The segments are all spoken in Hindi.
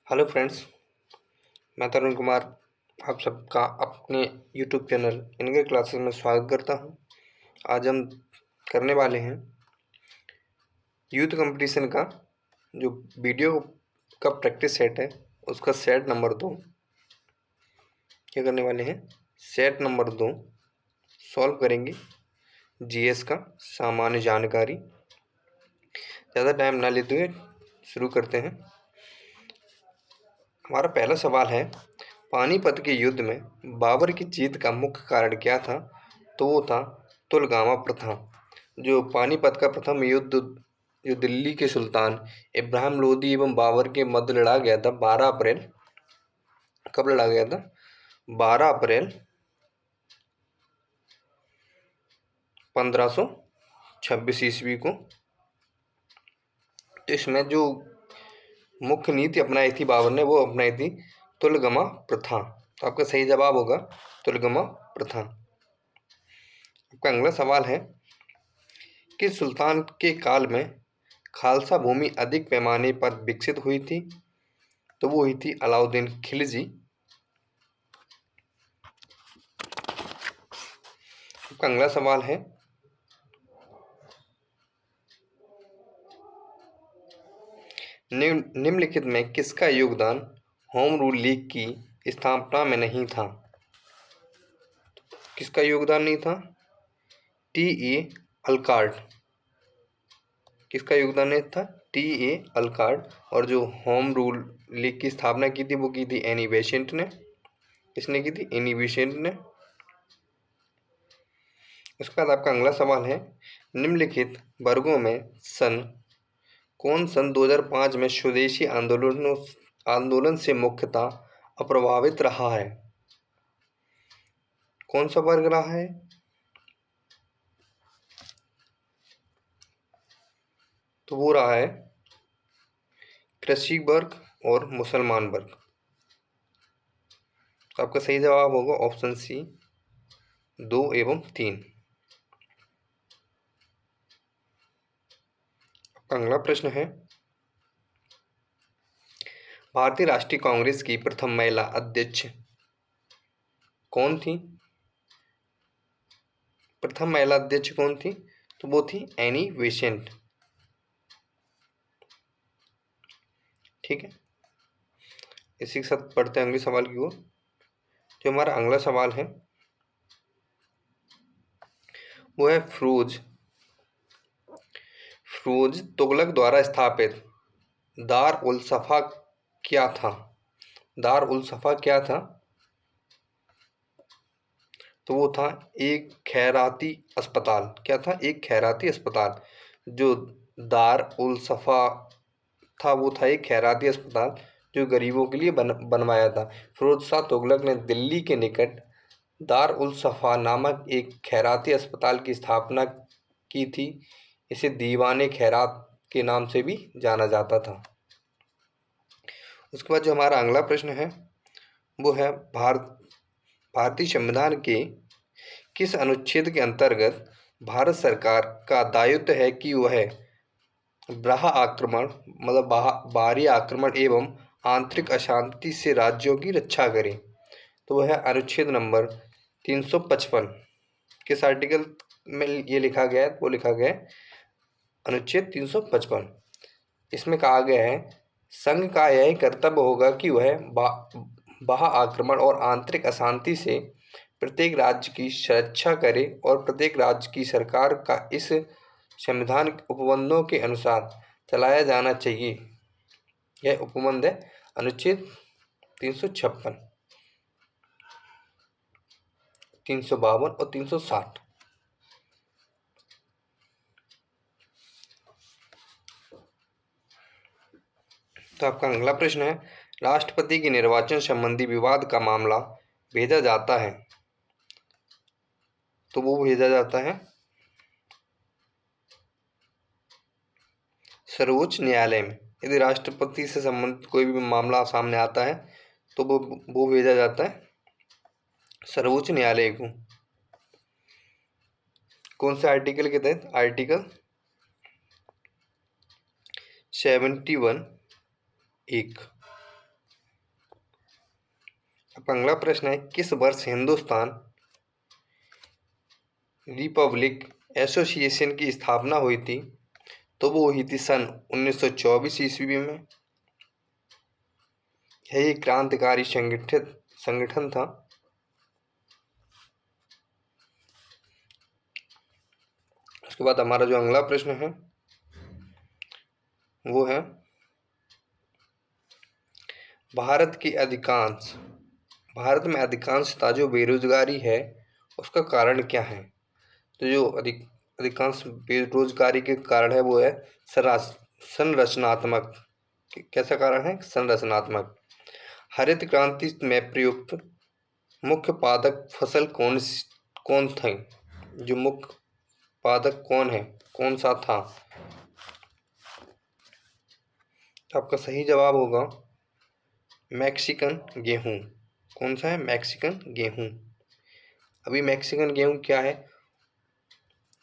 हेलो फ्रेंड्स, मैं तरुण कुमार आप सबका अपने यूट्यूब चैनल इनके क्लासेस में स्वागत करता हूं। आज हम करने वाले हैं यूथ कंपटीशन का जो वीडियो का प्रैक्टिस सेट है उसका सेट नंबर 2। क्या करने वाले हैं? सेट नंबर 2 सॉल्व करेंगे। जीएस का सामान्य जानकारी। ज़्यादा टाइम ना लेते हुए शुरू करते हैं। हमारा पहला सवाल है, पानीपत के युद्ध में बाबर की जीत का मुख्य कारण क्या था? तो वो था तुलगामा प्रथा। जो पानीपत का प्रथम युद्ध जो दिल्ली के सुल्तान इब्राहिम लोदी एवं बाबर के मध्य लड़ा गया था 12 अप्रैल। कब लड़ा गया था? 12 अप्रैल 1526 ईस्वी को। तो इसमें जो मुख्य नीति अपनाई थी बाबर ने, वो अपनाई थी तुलगमा प्रथा। तो आपका सही जवाब होगा तुलगमा प्रथा। आपका अगला सवाल है, किस सुल्तान के काल में खालसा भूमि अधिक पैमाने पर विकसित हुई थी? तो वो हुई थी अलाउद्दीन खिलजी। आपका अगला सवाल है, निम्नलिखित में किसका योगदान होम रूल लीग की स्थापना में नहीं था? किसका योगदान नहीं था? टी.ए. अल्कार्ट। किसका योगदान नहीं था? टी.ए. अल्कार्ट। और जो होम रूल लीग की स्थापना की थी वो की थी एनी बेसेंट ने। किसने की थी? एनी बेसेंट ने। उसके बाद आपका अगला सवाल है, निम्नलिखित वर्गों में कौन सन 2005 में स्वदेशी आंदोलन से मुख्यतः अप्रभावित रहा है? कौन सा वर्ग रहा है? तो वो रहा है कृषि वर्ग और मुसलमान वर्ग। तो आपका सही जवाब होगा ऑप्शन सी 2 एवं 3। आपका अगला प्रश्न है, भारतीय राष्ट्रीय कांग्रेस की प्रथम महिला अध्यक्ष कौन थी? प्रथम महिला अध्यक्ष कौन थी? तो वो थी एनी बेसेंट। ठीक है, इसी के साथ पढ़ते हैं अगले सवाल की ओर। जो हमारा अगला सवाल है वो है, फिरोज तुगलक द्वारा स्थापित दार उल सफा क्या था? दार उल सफा क्या था? तो वो था एक खैराती अस्पताल। क्या था? एक खैराती अस्पताल। जो दार उल सफा था वो था एक खैराती अस्पताल जो गरीबों के लिए बनवाया था। फिरोज शाह तुगलक ने दिल्ली के निकट दार उल सफा नामक एक खैराती अस्पताल की स्थापना की थी। इसे दीवाने खैरात के नाम से भी जाना जाता था। उसके बाद जो हमारा अगला प्रश्न है वो है, भारतीय संविधान के किस अनुच्छेद के अंतर्गत भारत सरकार का दायित्व है कि वह बाह्य आक्रमण मतलब बाहरी आक्रमण एवं आंतरिक अशांति से राज्यों की रक्षा करे? तो वह है अनुच्छेद नंबर 355। किस आर्टिकल में ये लिखा गया है? वो लिखा गया है अनुच्छेद 355। इसमें कहा गया है, संघ का यह कर्तव्य होगा कि वह बाह्य आक्रमण और आंतरिक अशांति से प्रत्येक राज्य की सुरक्षा करे और प्रत्येक राज्य की सरकार का इस संविधान उपबंधों के अनुसार चलाया जाना चाहिए। यह उपबंध है अनुच्छेद 356, 352 और 360। तो आपका अगला प्रश्न है, राष्ट्रपति के निर्वाचन संबंधी विवाद का मामला भेजा जाता है। तो वो भेजा जाता है सर्वोच्च न्यायालय में। यदि राष्ट्रपति से संबंधित कोई भी मामला सामने आता है तो वो भेजा जाता है सर्वोच्च न्यायालय को। कौन से आर्टिकल के तहत? आर्टिकल 71(1). अब अगला प्रश्न है, किस वर्ष हिंदुस्तान रिपब्लिक एसोसिएशन की स्थापना हुई थी? तो वो हुई थी सन 1924 ईस्वी में। यह एक क्रांतिकारी संगठित संगठन था। उसके बाद हमारा जो अगला प्रश्न है वो है, भारत में अधिकांशतः जो बेरोजगारी है उसका कारण क्या है? तो जो अधिकांश बेरोजगारी के कारण है वो है संरचनात्मक। कैसा कारण है? संरचनात्मक। हरित क्रांति में प्रयुक्त मुख्य पादप फसल कौन थे? जो मुख्य पादप कौन है, कौन सा था? तो आपका सही जवाब होगा मैक्सिकन गेहूं। कौन सा है? मैक्सिकन गेहूं। अभी मैक्सिकन गेहूं क्या है?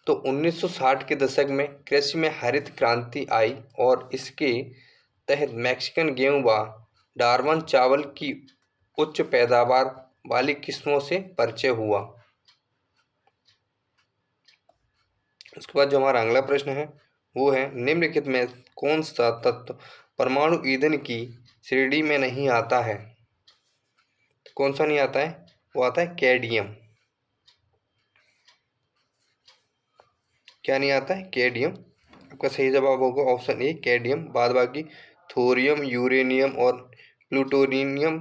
तो 1960 के दशक में कृषि में हरित क्रांति आई और इसके तहत मैक्सिकन गेहूं व डार्वन चावल की उच्च पैदावार वाली किस्मों से परिचय हुआ। उसके बाद जो हमारा अगला प्रश्न है वो है, निम्नलिखित में कौन सा तत्व परमाणु ईंधन की श्रेणी में नहीं आता है? कौन सा नहीं आता है? वो आता है कैडमियम। क्या नहीं आता है? कैडमियम। आपका सही जवाब होगा ऑप्शन ए कैडमियम। बाद बाकी थोरियम, यूरेनियम और प्लूटोनियम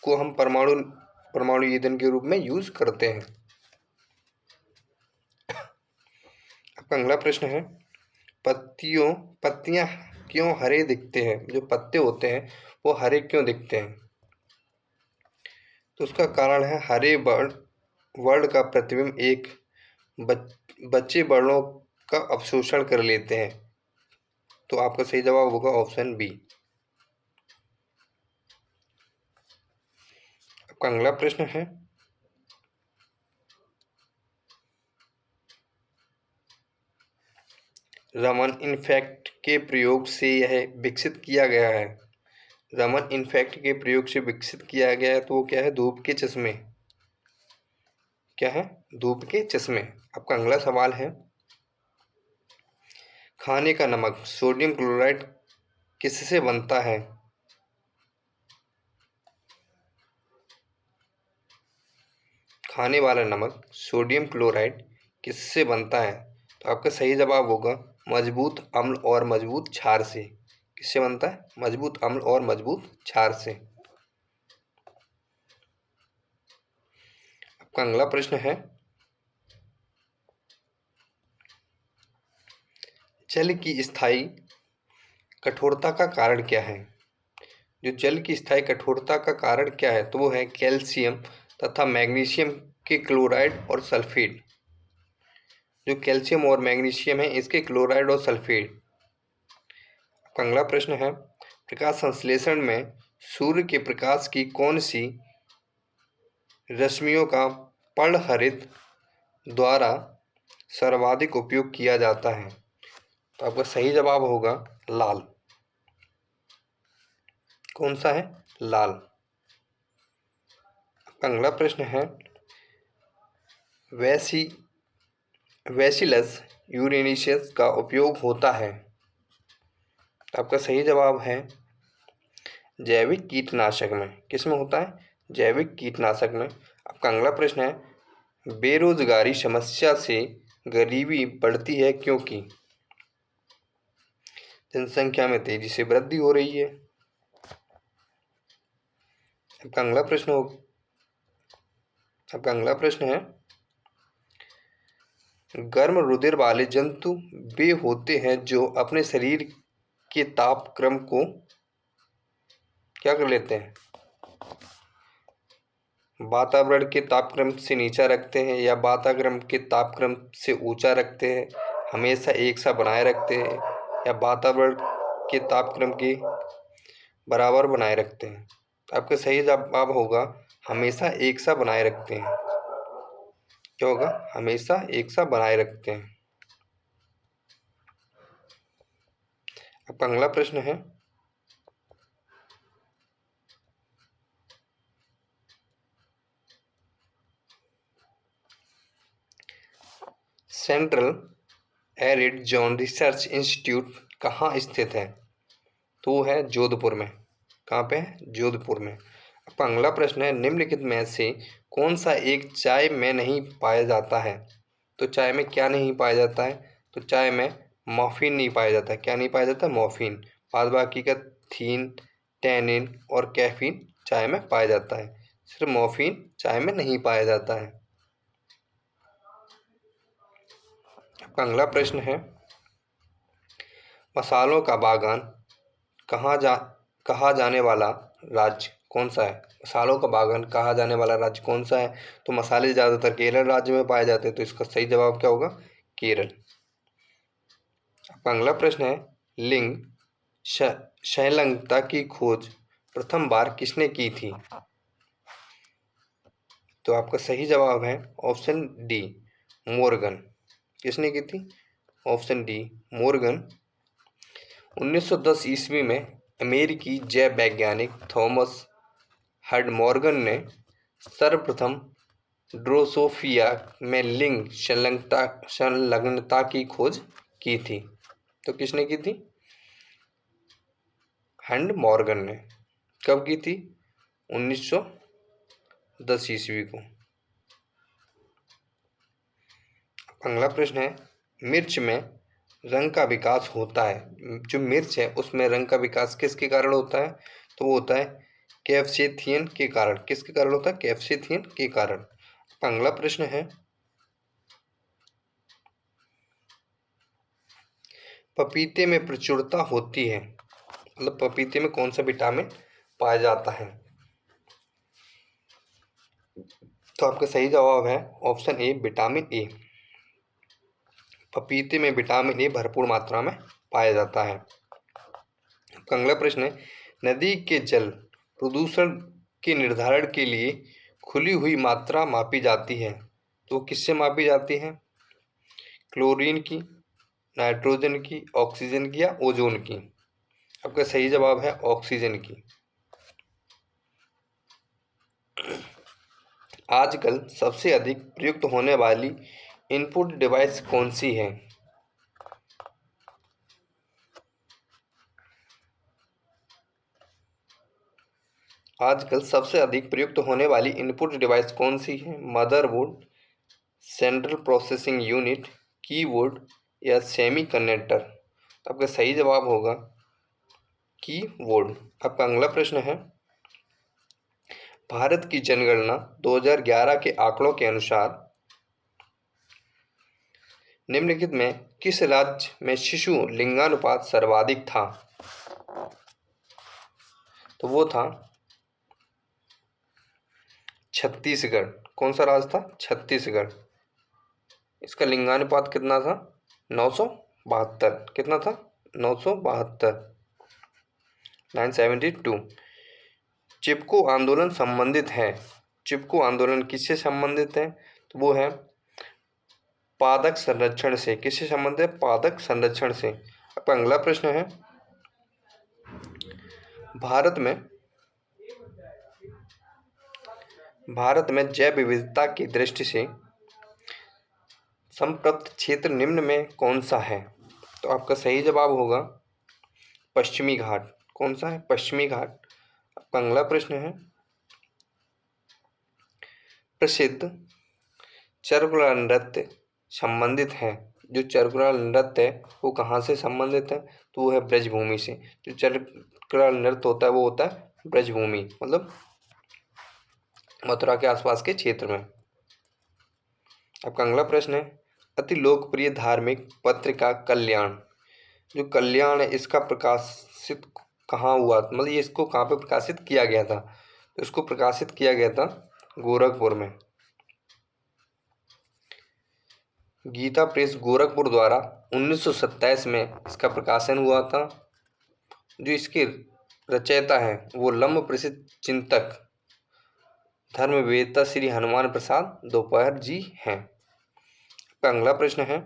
को हम परमाणु ईंधन के रूप में यूज करते हैं। आपका अगला प्रश्न है, पत्तियां क्यों हरे दिखते हैं? जो पत्ते होते हैं वो हरे क्यों दिखते हैं? तो उसका कारण है, हरे वर्ण का प्रतिबिंब एक बच्चे वर्णों का अवशोषण कर लेते हैं। तो आपका सही जवाब होगा ऑप्शन बी। आपका अगला प्रश्न है, रमन इफेक्ट के प्रयोग से यह विकसित किया गया है। रमन इफेक्ट के प्रयोग से विकसित किया गया है, तो वो क्या है? धूप के चश्मे। क्या है? धूप के चश्मे। आपका अगला सवाल है, खाने का नमक सोडियम क्लोराइड किससे बनता है? खाने वाला नमक सोडियम क्लोराइड किससे बनता है? तो आपका सही जवाब होगा मजबूत अम्ल और मजबूत क्षार से। किससे बनता है? मजबूत अम्ल और मजबूत क्षार से। आपका अगला प्रश्न है, जल की स्थायी कठोरता का कारण क्या है? जो जल की स्थायी कठोरता का कारण क्या है? तो वो है कैल्शियम तथा मैग्नीशियम के क्लोराइड और सल्फेट। जो कैल्शियम और मैग्नीशियम है इसके क्लोराइड और सल्फेट। अगला प्रश्न है, प्रकाश संश्लेषण में सूर्य के प्रकाश की कौन सी रश्मियों का पर्णहरित द्वारा सर्वाधिक उपयोग किया जाता है? तो आपका सही जवाब होगा लाल। कौन सा है? लाल। अगला प्रश्न है, वैसी वैसिलस यूरेनियस का उपयोग होता है? आपका सही जवाब है जैविक कीटनाशक में। किस में होता है? जैविक कीटनाशक में। आपका अगला प्रश्न है, बेरोजगारी समस्या से गरीबी बढ़ती है क्योंकि जनसंख्या में तेजी से वृद्धि हो रही है। आपका अगला प्रश्न है, गर्म रुधिर वाले जंतु वे होते हैं जो अपने शरीर के तापक्रम को क्या कर लेते हैं? वातावरण के तापक्रम से नीचा रखते हैं या वातावरण के तापक्रम से ऊंचा रखते हैं, हमेशा एक सा बनाए रखते हैं, या वातावरण के तापक्रम के बराबर बनाए रखते हैं। आपका सही जवाब होगा हमेशा एक सा बनाए रखते हैं। क्या होगा? हमेशा एक सा बनाए रखते हैं। आपका अगला प्रश्न है, central arid zone research institute कहाँ स्थित है? तो वो है जोधपुर में। कहाँ पे है? जोधपुर में। अब अगला प्रश्न है, निम्नलिखित में से कौन सा एक चाय में नहीं पाया जाता है? तो चाय में क्या नहीं पाया जाता है? तो चाय में मॉर्फिन नहीं पाया जाता है। क्या नहीं पाया जाता? मॉर्फिन। बाद बाकी का थीन, टैनिन और कैफीन चाय में पाया जाता है। सिर्फ मॉर्फिन चाय में नहीं पाया जाता है। अगला प्रश्न है, मसालों का बागान कहा जाने वाला राज्य कौन सा है? मसालों का बागान कहा जाने वाला राज्य कौन सा है? तो मसाले ज़्यादातर केरल राज्य में पाए जाते हैं, तो इसका सही जवाब क्या होगा? केरल। अगला प्रश्न है, लिंग संलग्नता की खोज प्रथम बार किसने की थी? तो आपका सही जवाब है ऑप्शन डी, मोर्गन। किसने की थी? Option D, Morgan. 1910 ईस्वी में अमेरिकी जैव वैज्ञानिक थॉमस हड मॉर्गन ने सर्वप्रथम ड्रोसोफिया में लिंग संलग्नता की खोज की थी। तो किसने की थी? हड मॉर्गन ने। कब की थी? 1910 ईस्वी को। अगला प्रश्न है, मिर्च में रंग का विकास होता है। जो मिर्च है उसमें रंग का विकास किसके कारण होता है? तो वो होता है कैप्सेथियन के कारण। किसके कारण होता है? कैप्सेथियन के कारण। अगला प्रश्न है, पपीते में प्रचुरता होती है, मतलब पपीते में कौन सा विटामिन पाया जाता है? तो आपका सही जवाब है ऑप्शन ए, विटामिन ए। पपीते में विटामिन ए भरपूर मात्रा में पाया जाता है। अगला प्रश्न है, नदी के जल प्रदूषण के निर्धारण के लिए खुली हुई मात्रा मापी जाती है। तो किससे मापी जाती है? क्लोरीन की, नाइट्रोजन की, ऑक्सीजन की या ओजोन की? आपका सही जवाब है ऑक्सीजन की। आजकल सबसे अधिक प्रयुक्त होने वाली इनपुट डिवाइस कौन सी है? आजकल सबसे अधिक प्रयुक्त होने वाली इनपुट डिवाइस कौन सी है? Motherboard, central processing unit, keyboard या सेमी कंडक्टर? तो आपका सही जवाब होगा कीबोर्ड। आपका अगला प्रश्न है, भारत की जनगणना 2011 के आंकड़ों के अनुसार निम्नलिखित में किस राज्य में शिशु लिंगानुपात सर्वाधिक था? तो वो था छत्तीसगढ़। कौन सा राज्य था? छत्तीसगढ़। इसका लिंगानुपात कितना था? 972। कितना था? 972, 972। चिपको आंदोलन संबंधित है। चिपको आंदोलन किससे संबंधित है? तो वो है पादप संरक्षण से। किससे संबंधित है? पादप संरक्षण से। अब अगला प्रश्न है, भारत में जैव विविधता की दृष्टि से संप्रप्त क्षेत्र निम्न में कौन सा है? तो आपका सही जवाब होगा पश्चिमी घाट। कौन सा है? पश्चिमी घाट। आपका अगला प्रश्न है, प्रसिद्ध चरकुला नृत्य संबंधित है। जो चरकुला नृत्य है वो कहाँ से संबंधित है? तो वो है ब्रजभूमि से। जो चरकुला नृत्य होता है वो होता है ब्रजभूमि, मतलब मथुरा के आसपास के क्षेत्र में। आपका अगला प्रश्न है, अति लोकप्रिय धार्मिक पत्रिका कल्याण। जो कल्याण है इसका प्रकाशित कहाँ हुआ? मतलब ये इसको कहाँ पे प्रकाशित किया गया था? तो इसको प्रकाशित किया गया था गोरखपुर में। गीता प्रेस गोरखपुर द्वारा 1927 में इसका प्रकाशन हुआ था। जो इसके रचयिता हैं वो लम्ब प्रसिद्ध चिंतक धर्मवेत्ता श्री हनुमान प्रसाद दोपहर जी हैं। अगला प्रश्न है,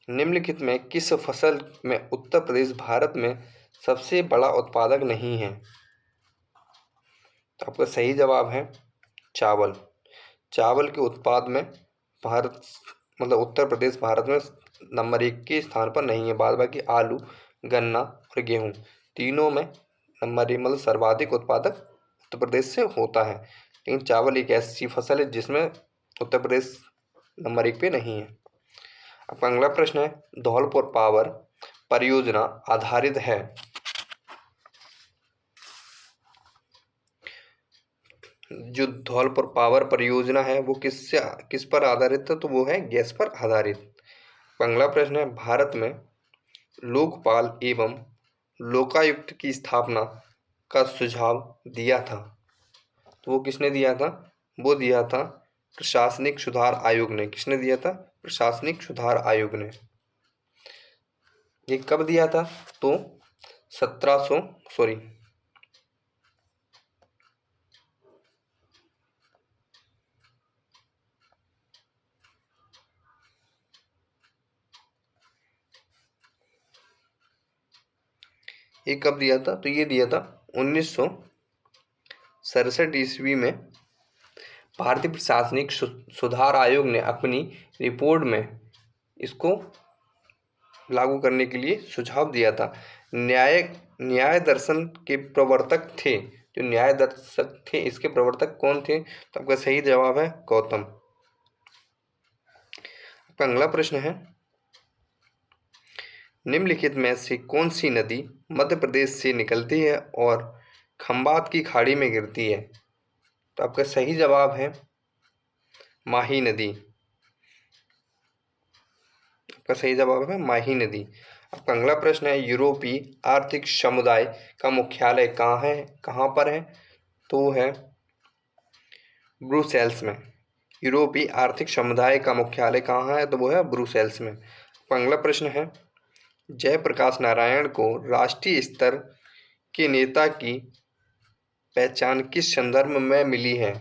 निम्नलिखित में किस फसल में उत्तर प्रदेश भारत में सबसे बड़ा उत्पादक नहीं है? तो आपका सही जवाब है चावल। चावल के उत्पाद में भारत मतलब उत्तर प्रदेश भारत में नंबर 1 के स्थान पर नहीं है। बाद बाकी आलू, गन्ना और गेहूँ तीनों में नंबर 1 मतलब सर्वाधिक उत्पादक उत्तर प्रदेश से होता है। लेकिन चावल एक ऐसी फसल है जिसमें उत्तर प्रदेश नंबर 1 पे नहीं है। अब अगला प्रश्न है, धौलपुर पावर परियोजना आधारित है। जो धौलपुर पावर परियोजना है वो किस पर आधारित है? तो वो है गैस पर आधारित। अगला प्रश्न है, भारत में लोकपाल एवं लोकायुक्त की स्थापना का सुझाव दिया था। तो वो किसने दिया था? वो दिया था प्रशासनिक सुधार आयोग ने। किसने दिया था? प्रशासनिक सुधार आयोग ने। ये कब दिया था? तो 1700 सॉरी ये कब दिया था? तो ये दिया था 1967 ईस्वी में। भारतीय प्रशासनिक सुधार आयोग ने अपनी रिपोर्ट में इसको लागू करने के लिए सुझाव दिया था। न्याय दर्शन के प्रवर्तक थे। जो न्याय दर्शक थे इसके प्रवर्तक कौन थे? तो आपका सही जवाब है गौतम। अगला प्रश्न है, निम्नलिखित में से कौन सी नदी मध्य प्रदेश से निकलती है और खंबात की खाड़ी में गिरती है? तो आपका सही जवाब है माही नदी। आपका सही जवाब है माही नदी। अब अगला प्रश्न है, यूरोपीय आर्थिक समुदाय का मुख्यालय कहाँ पर है? तो वो है ब्रुसेल्स में। यूरोपीय आर्थिक समुदाय का मुख्यालय कहाँ है? तो वो है ब्रुसेल्स में। अगला प्रश्न है, जयप्रकाश नारायण को राष्ट्रीय स्तर के नेता की पहचान किस संदर्भ में मिली है?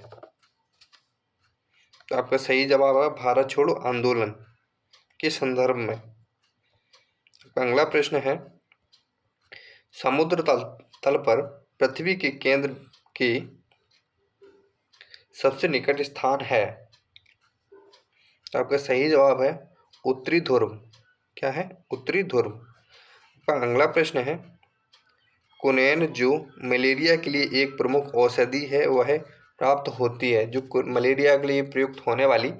तो आपका सही जवाब है भारत छोड़ो आंदोलन के संदर्भ में। अगला प्रश्न है, समुद्र तल पर पृथ्वी के केंद्र के सबसे निकट स्थान है? तो आपका सही जवाब है उत्तरी ध्रुव। क्या है? उत्तरी ध्रुव। अगला प्रश्न है, कुनैन जो मलेरिया के लिए एक प्रमुख औषधि है वह प्राप्त होती है। जो मलेरिया के लिए प्रयुक्त होने वाली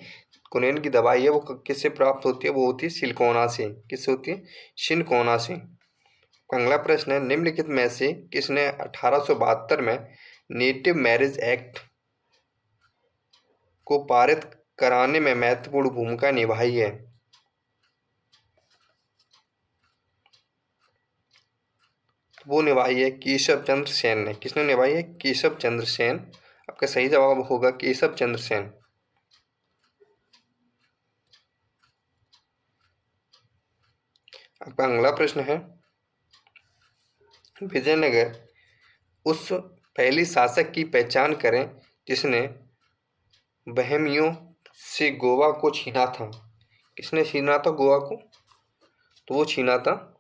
कुनैन की दवाई है वो किससे प्राप्त होती है? वो होती है सिनकोना से। किससे होती है? सिनकोना से। अगला प्रश्न है, निम्नलिखित में से किसने 1872 में नेटिव मैरिज एक्ट को पारित कराने में महत्वपूर्ण भूमिका निभाई है? वो निभाई है केशव चंद्र सेन ने। किसने निभाई है? केशव चंद्र सेन। आपका सही जवाब होगा केशव चंद्र सेन। आपका अगला प्रश्न है, विजयनगर उस पहली शासक की पहचान करें जिसने बहमियों से गोवा को छीना था। किसने छीना था गोवा को? तो वो छीना था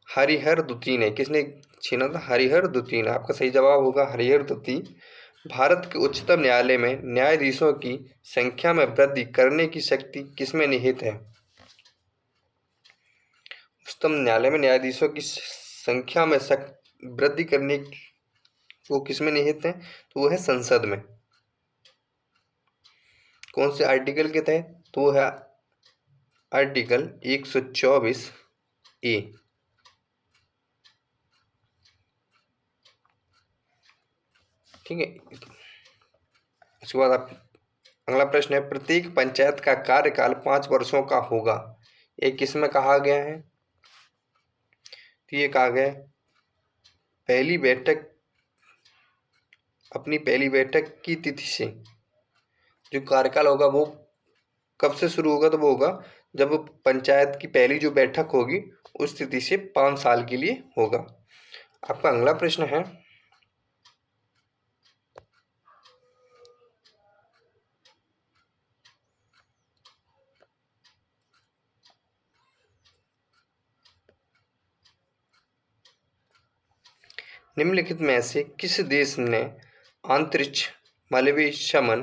हरिहर द्वितीय ने। किसने छीना था? हरिहर द्वितीय ने। आपका सही जवाब होगा हरिहर द्वितीय। भारत के उच्चतम न्यायालय में न्यायाधीशों की संख्या में वृद्धि करने की शक्ति किसमें निहित है? उच्चतम न्यायालय में न्यायाधीशों की संख्या में वृद्धि करने वो किसमें निहित है? तो वो है संसद में। कौन से आर्टिकल के तहत? तो वो है आर्टिकल 124 ए। ठीक है। उसके बाद आप अगला प्रश्न है, प्रत्येक पंचायत का कार्यकाल 5 वर्षों का होगा। ये किसमें कहा गया है? तो ये कहा गया अपनी पहली बैठक की तिथि से जो कार्यकाल होगा वो कब से शुरू होगा? तो वो होगा जब पंचायत की पहली जो बैठक होगी उस तिथि से 5 साल के लिए होगा। आपका अगला प्रश्न है, निम्नलिखित में से किस देश ने अंतरिक्ष मालवीय शमन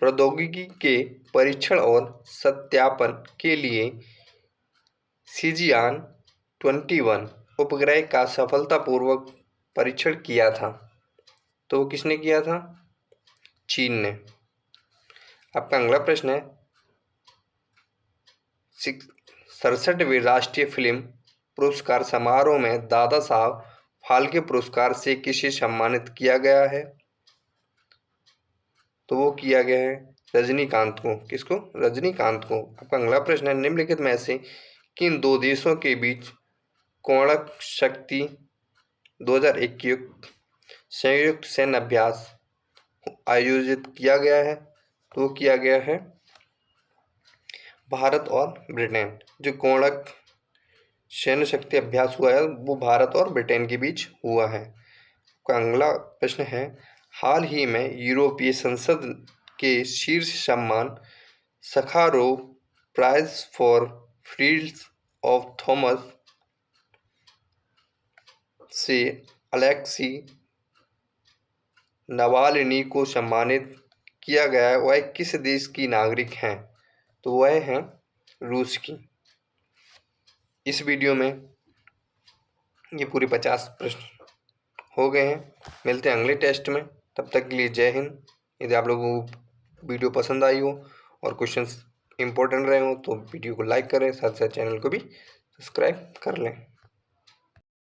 प्रौद्योगिकी के परीक्षण और सत्यापन के लिए CGN-21 उपग्रह का सफलतापूर्वक परीक्षण किया था। तो वो किसने किया था? चीन ने। आपका अगला प्रश्न है 67वें राष्ट्रीय फिल्म पुरस्कार समारोह में दादा साहब फाल्के पुरस्कार से किसे सम्मानित किया गया है? तो वो किया गया है रजनीकांत को। किसको? रजनीकांत को। आपका अगला प्रश्न है निम्नलिखित में से किन दो देशों के बीच कोणक शक्ति 2021 संयुक्त सैन्य अभ्यास आयोजित किया गया है? तो वो किया गया है भारत और ब्रिटेन। जो कोणक सैन्य शक्ति अभ्यास हुआ है वो भारत और ब्रिटेन के बीच हुआ है। का अगला प्रश्न है हाल ही में यूरोपीय संसद के शीर्ष सम्मान Sakharov prize for freedom of थॉमस से अलेक्सी नवाल्नी को सम्मानित किया गया है। वह किस देश की नागरिक हैं? तो वह हैं रूस की। इस वीडियो में ये पूरे 50 प्रश्न हो गए हैं। मिलते हैं अगले टेस्ट में, तब तक के लिए जय हिंद। यदि आप लोगों को वीडियो पसंद आई हो और क्वेश्चंस इंपॉर्टेंट रहे हो तो वीडियो को लाइक करें, साथ साथ चैनल को भी सब्सक्राइब कर लें।